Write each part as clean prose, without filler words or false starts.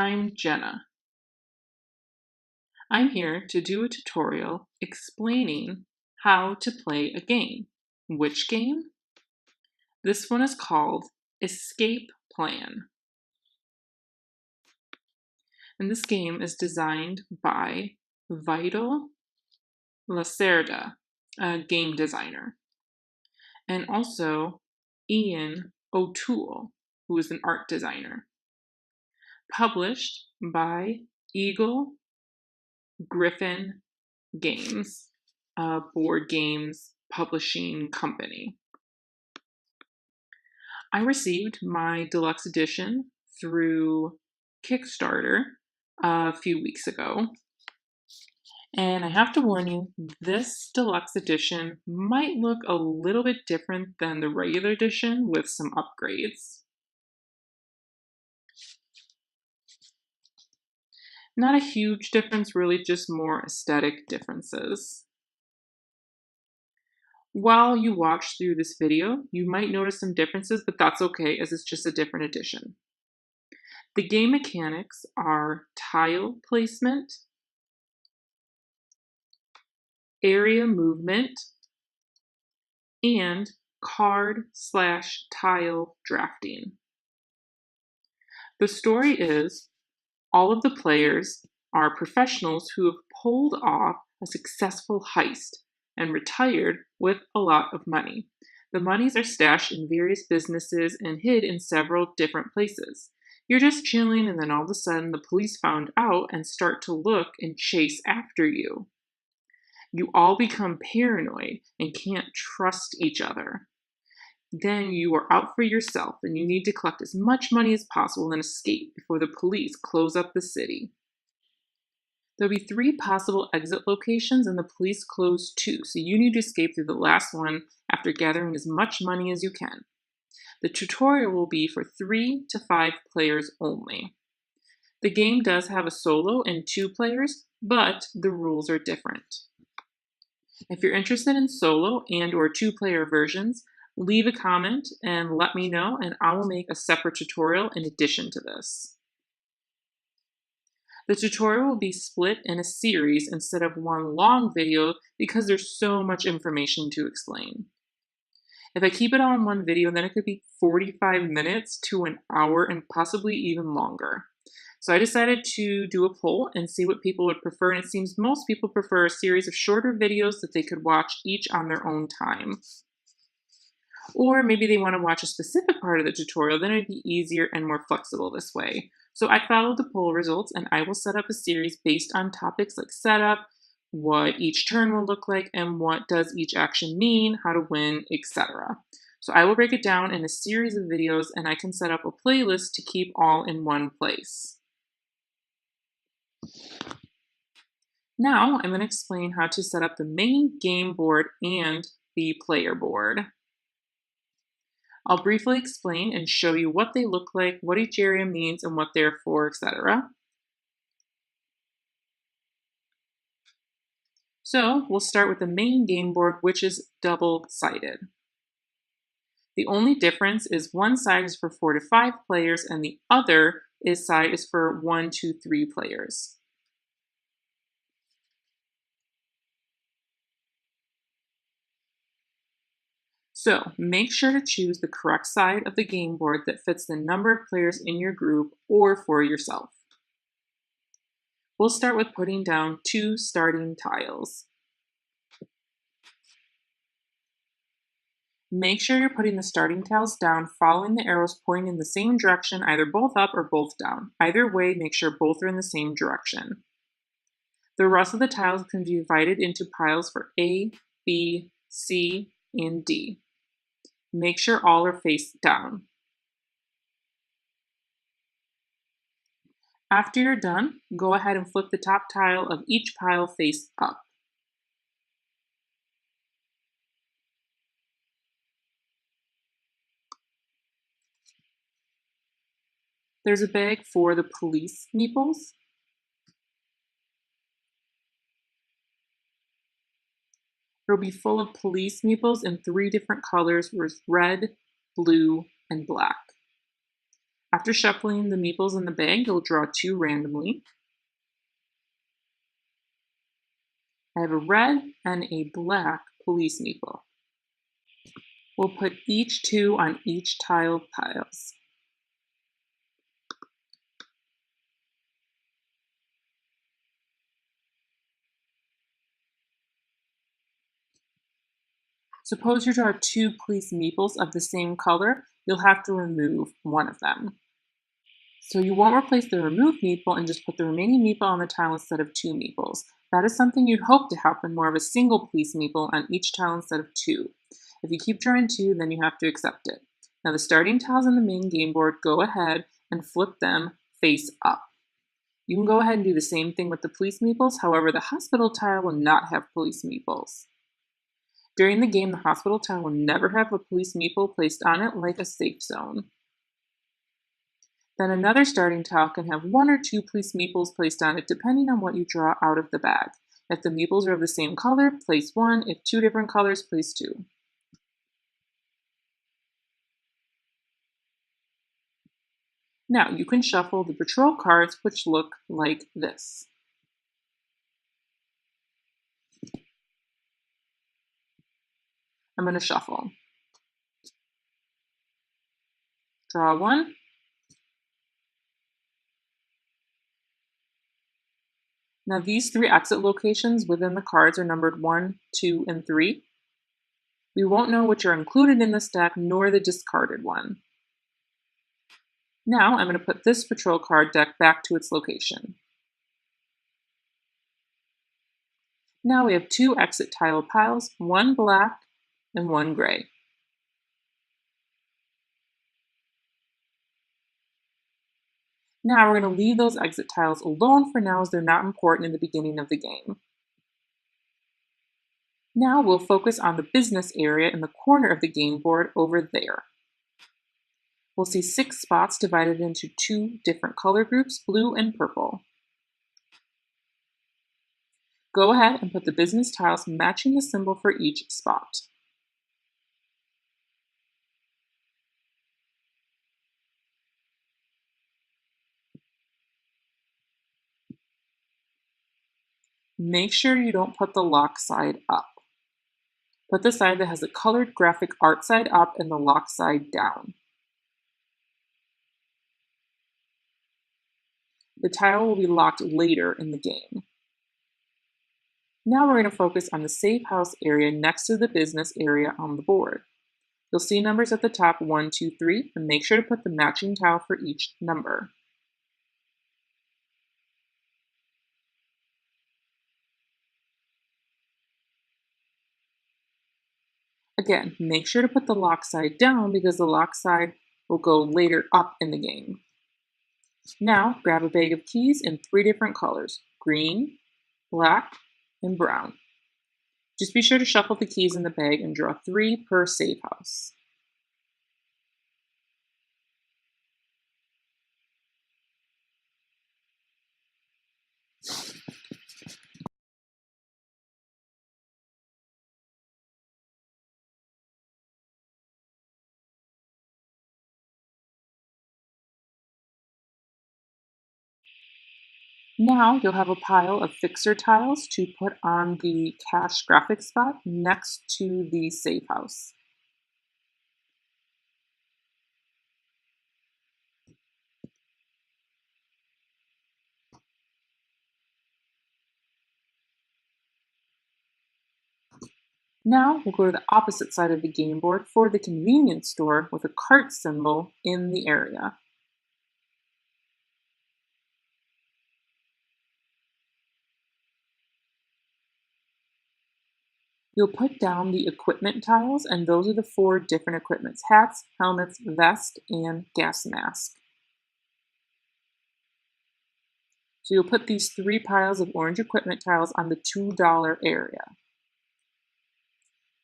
I'm Jenna. I'm here to do a tutorial explaining how to play a game. Which game? This one is called Escape Plan. And this game is designed by Vital Lacerda, a game designer, and also Ian O'Toole, who is an art designer. Published by Eagle Griffin Games, a board games publishing company. I received my deluxe edition through Kickstarter a few weeks ago. And I have to warn you, this deluxe edition might look a little bit different than the regular edition with some upgrades. Not a huge difference, really just more aesthetic differences. While you watch through this video, you might notice some differences, but that's okay as it's just a different edition. The game mechanics are tile placement, area movement, and card/tile drafting. The story is all of the players are professionals who have pulled off a successful heist and retired with a lot of money. The monies are stashed in various businesses and hid in several different places. You're just chilling, and then all of a sudden the police found out and start to look and chase after you. You all become paranoid and can't trust each other. Then you are out for yourself and you need to collect as much money as possible and escape before the police close up the city. There'll be 3 possible exit locations and the police close 2, so you need to escape through the last one after gathering as much money as you can. The tutorial will be for 3 to 5 players only. The game does have a solo and 2 players, but the rules are different. If you're interested in solo and/or 2-player versions, leave a comment and let me know, and I will make a separate tutorial in addition to this. The tutorial will be split in a series instead of one long video because there's so much information to explain. If I keep it all in one video, then it could be 45 minutes to an hour and possibly even longer. So I decided to do a poll and see what people would prefer, and it seems most people prefer a series of shorter videos that they could watch each on their own time. Or maybe they want to watch a specific part of the tutorial, then it'd be easier and more flexible this way. So I followed the poll results, and I will set up a series based on topics like setup, what each turn will look like, and what does each action mean, how to win, etc. So I will break it down in a series of videos, and I can set up a playlist to keep all in one place. Now I'm going to explain how to set up the main game board and the player board. I'll briefly explain and show you what they look like, what each area means, and what they're for, etc. So we'll start with the main game board, which is double-sided. The only difference is one side is for 4 to 5 players and the other side is for 1 to 3 players. So make sure to choose the correct side of the game board that fits the number of players in your group or for yourself. We'll start with putting down 2 starting tiles. Make sure you're putting the starting tiles down following the arrows pointing in the same direction, either both up or both down. Either way, make sure both are in the same direction. The rest of the tiles can be divided into piles for A, B, C, and D. Make sure all are face down. After you're done, go ahead and flip the top tile of each pile face up. There's a bag for the police meeples. It'll be full of police meeples in 3 different colors with red, blue, and black. After shuffling the meeples in the bag, you'll draw 2 randomly. I have a red and a black police meeple. We'll put each 2 on each tiled piles. Suppose you draw 2 police meeples of the same color, you'll have to remove one of them. So you won't replace the removed meeple and just put the remaining meeple on the tile instead of 2 meeples. That is something you'd hope to happen more of a single police meeple on each tile instead of 2. If you keep drawing 2, then you have to accept it. Now the starting tiles on the main game board, go ahead and flip them face up. You can go ahead and do the same thing with the police meeples, however the hospital tile will not have police meeples. During the game, the hospital tile will never have a police meeple placed on it like a safe zone. Then another starting tile can have 1 or 2 police meeples placed on it depending on what you draw out of the bag. If the meeples are of the same color, place 1. If 2 different colors, place 2. Now you can shuffle the patrol cards, which look like this. I'm going to shuffle. Draw 1. Now these 3 exit locations within the cards are numbered 1, 2, and 3. We won't know which are included in this deck, nor the discarded one. Now I'm going to put this patrol card deck back to its location. Now we have 2 exit tile piles, 1 black and 1 gray. Now we're going to leave those exit tiles alone for now as they're not important in the beginning of the game. Now we'll focus on the business area in the corner of the game board over there. We'll see 6 spots divided into 2 different color groups, blue and purple. Go ahead and put the business tiles matching the symbol for each spot. Make sure you don't put the lock side up. Put the side that has a colored graphic art side up and the lock side down. The tile will be locked later in the game. Now we're going to focus on the safe house area next to the business area on the board. You'll see numbers at the top 1, 2, 3, and make sure to put the matching tile for each number. Again, make sure to put the lock side down because the lock side will go later up in the game. Now grab a bag of keys in 3 different colors, green, black, and brown. Just be sure to shuffle the keys in the bag and draw 3 per safe house. Now you'll have a pile of fixer tiles to put on the cash graphic spot next to the safe house. Now we'll go to the opposite side of the game board for the convenience store with a cart symbol in the area. You'll put down the equipment tiles, and those are the 4 different equipments: hats, helmets, vest, and gas mask. So you'll put these 3 piles of orange equipment tiles on the $2 area.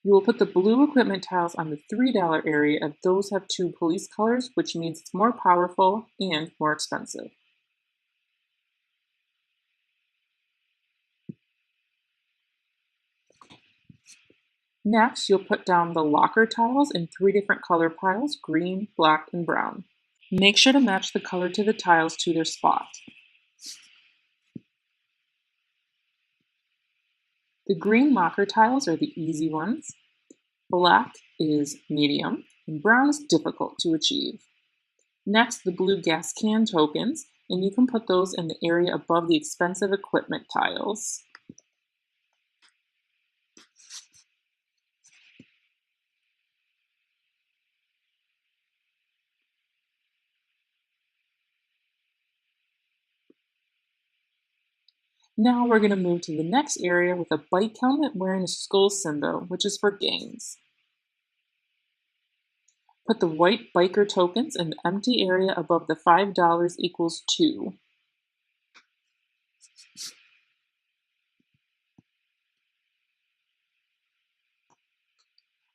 You will put the blue equipment tiles on the $3 area if those have 2 police colors, which means it's more powerful and more expensive. Next, you'll put down the locker tiles in 3 different color piles, green, black, and brown. Make sure to match the color to the tiles to their spot. The green marker tiles are the easy ones. Black is medium, and brown is difficult to achieve. Next, the blue gas can tokens, and you can put those in the area above the expensive equipment tiles. Now we're going to move to the next area with a bike helmet wearing a skull symbol, which is for gangs. Put the white biker tokens in the empty area above the $5 equals 2.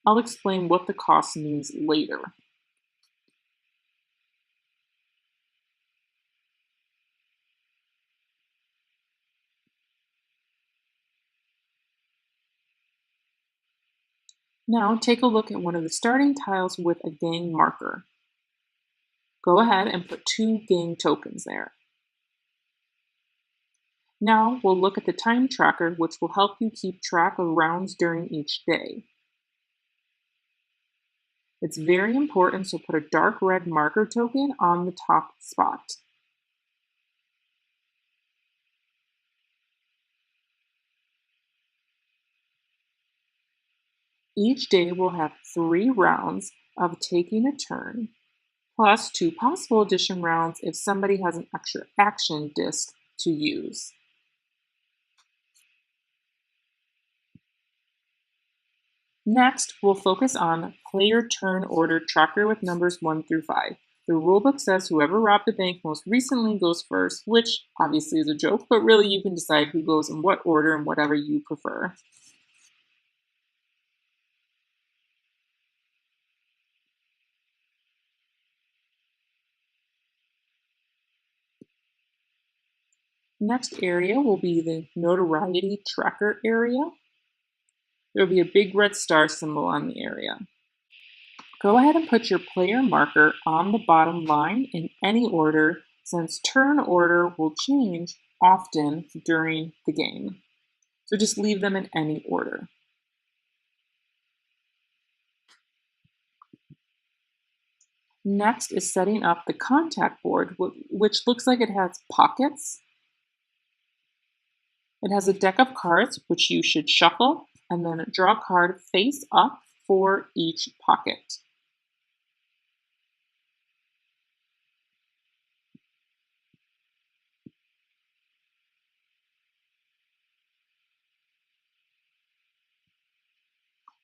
I'll explain what the cost means later. Now take a look at one of the starting tiles with a gang marker. Go ahead and put 2 gang tokens there. Now we'll look at the time tracker, which will help you keep track of rounds during each day. It's very important, so put a dark red marker token on the top spot. Each day will have 3 rounds of taking a turn, plus 2 possible addition rounds if somebody has an extra action disc to use. Next, we'll focus on player turn order tracker with numbers 1 through 5. The rulebook says whoever robbed the bank most recently goes first, which obviously is a joke, but really you can decide who goes in what order and whatever you prefer. Next area will be the notoriety tracker area. There will be a big red star symbol on the area. Go ahead and put your player marker on the bottom line in any order, since turn order will change often during the game. So just leave them in any order. Next is setting up the contact board, which looks like it has pockets. It has a deck of cards, which you should shuffle, and then draw a card face up for each pocket.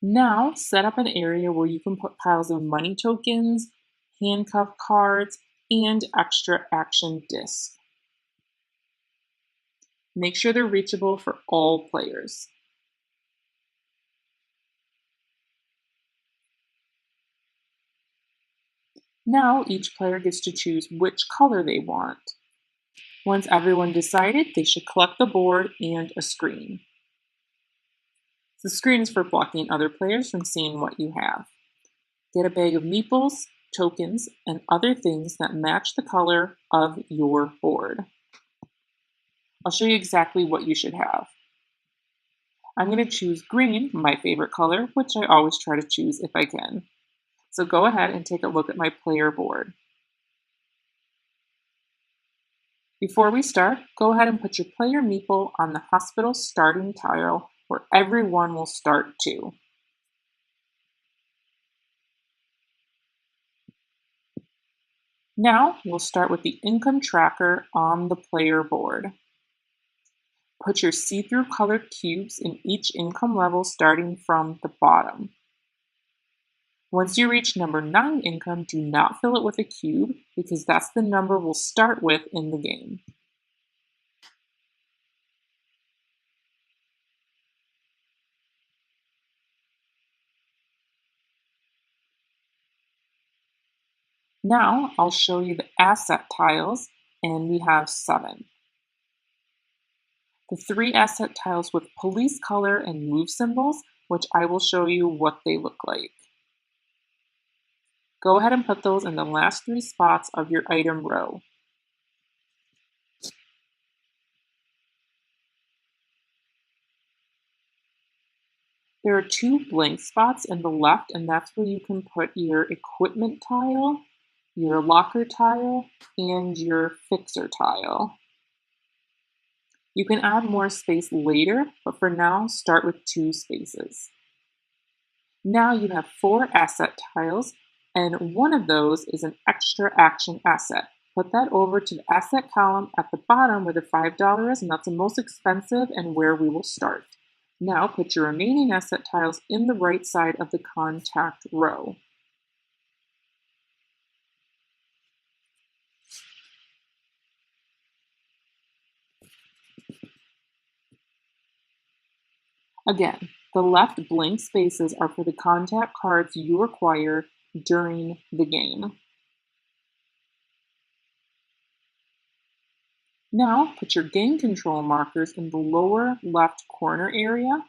Now set up an area where you can put piles of money tokens, handcuff cards, and extra action discs. Make sure they're reachable for all players. Now each player gets to choose which color they want. Once everyone decided, they should collect the board and a screen. The screen is for blocking other players from seeing what you have. Get a bag of meatballs, tokens, and other things that match the color of your board. I'll show you exactly what you should have. I'm going to choose green, my favorite color, which I always try to choose if I can. So go ahead and take a look at my player board. Before we start, go ahead and put your player meeple on the hospital starting tile where everyone will start too. Now we'll start with the income tracker on the player board. Put your see-through colored cubes in each income level starting from the bottom. Once you reach number 9 income, do not fill it with a cube because that's the number we'll start with in the game. Now I'll show you the asset tiles, and we have 7. The 3 asset tiles with police color and move symbols, which I will show you what they look like. Go ahead and put those in the last 3 spots of your item row. There are 2 blank spots in the left, and that's where you can put your equipment tile, your locker tile, and your fixer tile. You can add more space later, but for now, start with 2 spaces. Now you have 4 asset tiles, and one of those is an extra action asset. Put that over to the asset column at the bottom where the $5 is, and that's the most expensive and where we will start. Now put your remaining asset tiles in the right side of the contact row. Again, the left blank spaces are for the contact cards you acquire during the game. Now put your game control markers in the lower left corner area.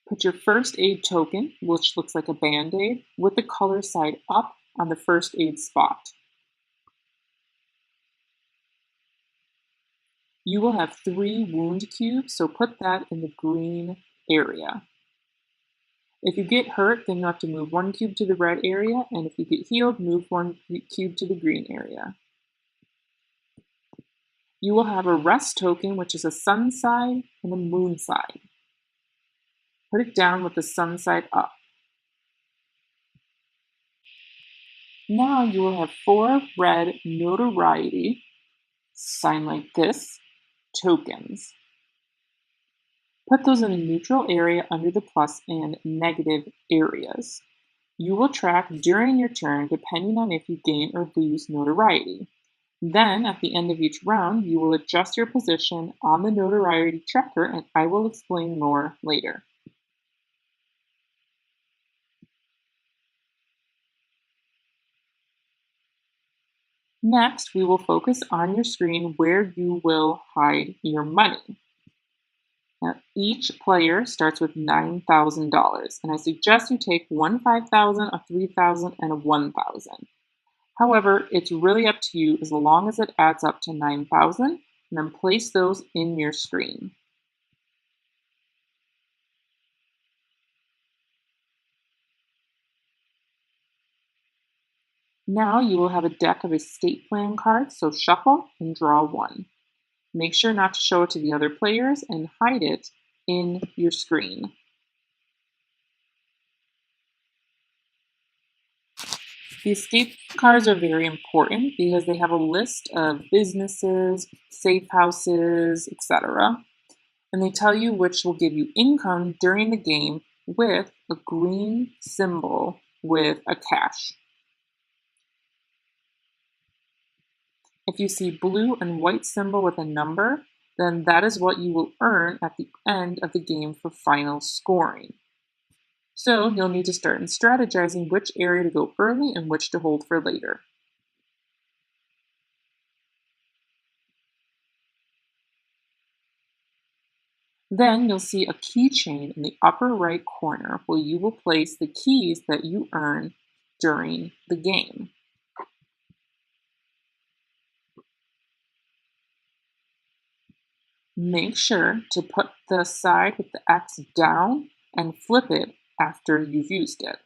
Put your first aid token, which looks like a band-aid, with the color side up on the first aid spot. You will have 3 wound cubes, so put that in the green area. If you get hurt, then you have to move 1 cube to the red area, and if you get healed, move 1 cube to the green area. You will have a rest token, which is a sun side and a moon side. Put it down with the sun side up. Now you will have 4 red notoriety, sign like this, tokens. Put those in a neutral area under the plus and negative areas. You will track during your turn depending on if you gain or lose notoriety. Then, at the end of each round, you will adjust your position on the notoriety tracker, and I will explain more later. Next, we will focus on your screen where you will hide your money. Now, each player starts with $9,000, and I suggest you take one $5,000, a $3,000, and a $1,000. However, it's really up to you as long as it adds up to 9,000, and then place those in your screen. Now you will have a deck of estate plan cards, so shuffle and draw one. Make sure not to show it to the other players and hide it in your screen. The escape cards are very important because they have a list of businesses, safe houses, etc. And they tell you which will give you income during the game with a green symbol with a cash. If you see blue and white symbol with a number, then that is what you will earn at the end of the game for final scoring. So you'll need to start strategizing which area to go early and which to hold for later. Then you'll see a keychain in the upper right corner where you will place the keys that you earn during the game. Make sure to put the side with the X down and flip it after you've used it.